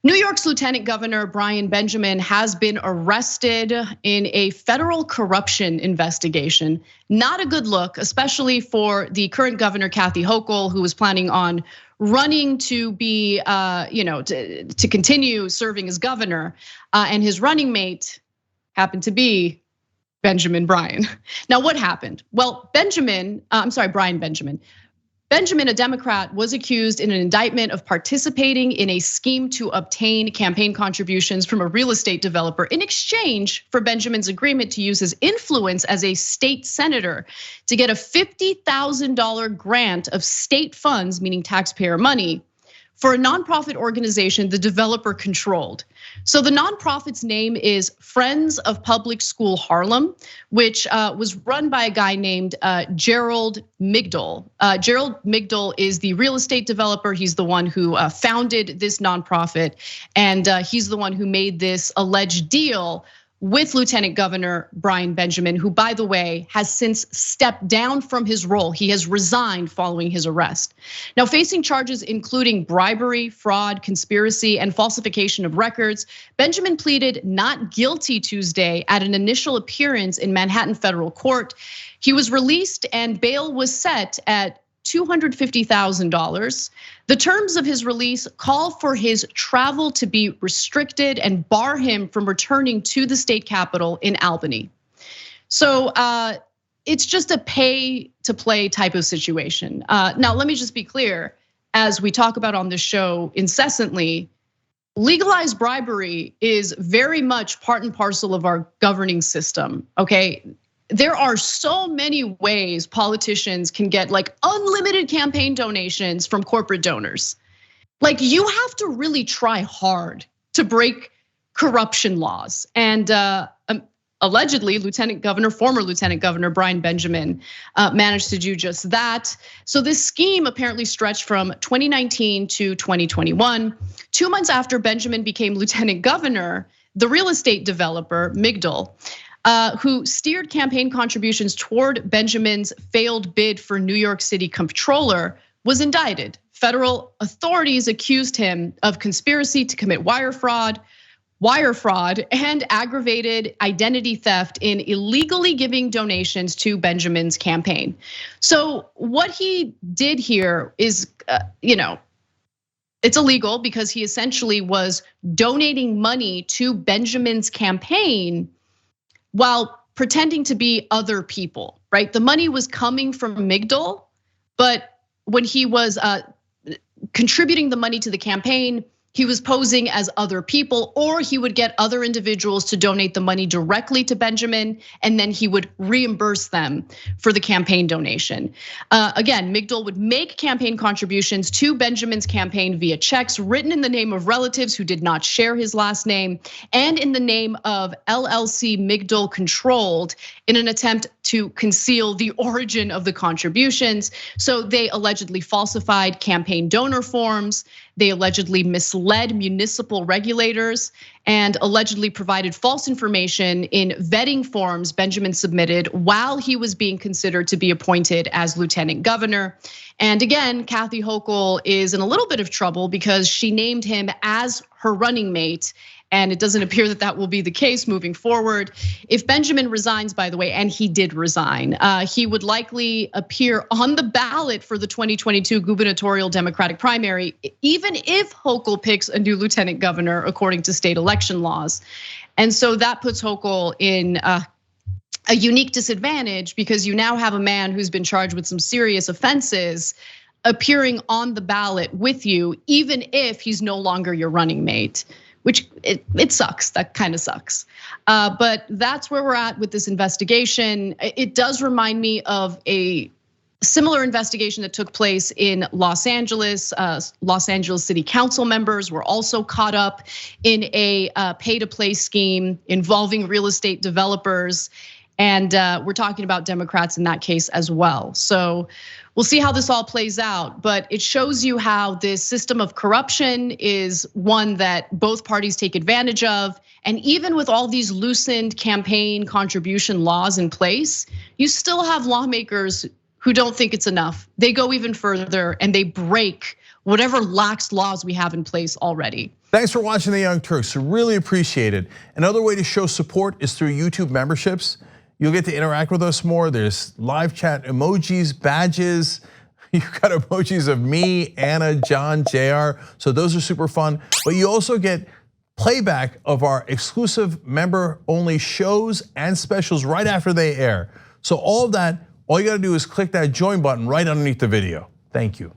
New York's Lieutenant Governor Brian Benjamin has been arrested in a federal corruption investigation. Not a good look, especially for the current governor, Kathy Hochul, who was planning on running to be, to continue serving as governor, and his running mate happened to be Brian. Now, what happened? Well, Brian Benjamin. Benjamin, a Democrat, was accused in an indictment of participating in a scheme to obtain campaign contributions from a real estate developer in exchange for Benjamin's agreement to use his influence as a state senator to get a $50,000 grant of state funds, meaning taxpayer money, for a nonprofit organization the developer controlled. So the nonprofit's name is Friends of Public School Harlem, which was run by a guy named Gerald Migdal. Gerald Migdal is the real estate developer. He's the one who founded this nonprofit, and he's the one who made this alleged deal with Lieutenant Governor Brian Benjamin, who, by the way, has since stepped down from his role. He has resigned following his arrest. Now, facing charges including bribery, fraud, conspiracy, and falsification of records, Benjamin pleaded not guilty Tuesday at an initial appearance in Manhattan federal court. He was released and bail was set at $250,000. The terms of his release call for his travel to be restricted and bar him from returning to the state capitol in Albany. So it's just a pay to play type of situation. Now, let me just be clear, as we talk about on this show incessantly, legalized bribery is very much part and parcel of our governing system, okay? There are so many ways politicians can get like unlimited campaign donations from corporate donors. Like, you have to really try hard to break corruption laws. And allegedly, former Lieutenant Governor Brian Benjamin managed to do just that. So this scheme apparently stretched from 2019 to 2021. 2 months after Benjamin became Lieutenant Governor, the real estate developer, Migdal, who steered campaign contributions toward Benjamin's failed bid for New York City comptroller, was indicted. Federal authorities accused him of conspiracy to commit wire fraud, and aggravated identity theft in illegally giving donations to Benjamin's campaign. So what he did here is, it's illegal because he essentially was donating money to Benjamin's campaign while pretending to be other people, right? The money was coming from Migdal, but when he was contributing the money to the campaign, he was posing as other people, or he would get other individuals to donate the money directly to Benjamin, and then he would reimburse them for the campaign donation. Again, Migdal would make campaign contributions to Benjamin's campaign via checks written in the name of relatives who did not share his last name, and in the name of LLC Migdal Controlled, in an attempt to conceal the origin of the contributions. So they allegedly falsified campaign donor forms. They allegedly misled municipal regulators and allegedly provided false information in vetting forms Benjamin submitted while he was being considered to be appointed as lieutenant governor. And again, Kathy Hochul is in a little bit of trouble because she named him as her running mate. And it doesn't appear that that will be the case moving forward. If Benjamin resigns, by the way, and he did resign, he would likely appear on the ballot for the 2022 gubernatorial Democratic primary, even if Hochul picks a new lieutenant governor, according to state election laws. And so that puts Hochul in a unique disadvantage because you now have a man who's been charged with some serious offenses appearing on the ballot with you, even if he's no longer your running mate. Which it sucks, that kind of sucks. But that's where we're at with this investigation. It does remind me of a similar investigation that took place in Los Angeles. Los Angeles City Council members were also caught up in a pay-to-play scheme involving real estate developers. And we're talking about Democrats in that case as well. So we'll see how this all plays out, but it shows you how this system of corruption is one that both parties take advantage of. And even with all these loosened campaign contribution laws in place, you still have lawmakers who don't think it's enough. They go even further and they break whatever lax laws we have in place already. Thanks for watching the Young Turks, really appreciate it. Another way to show support is through YouTube memberships. You'll get to interact with us more. There's live chat emojis, badges. You've got emojis of me, Anna, John, JR. So those are super fun. But you also get playback of our exclusive member-only shows and specials right after they air. So all of that, all you gotta do is click that join button right underneath the video. Thank you.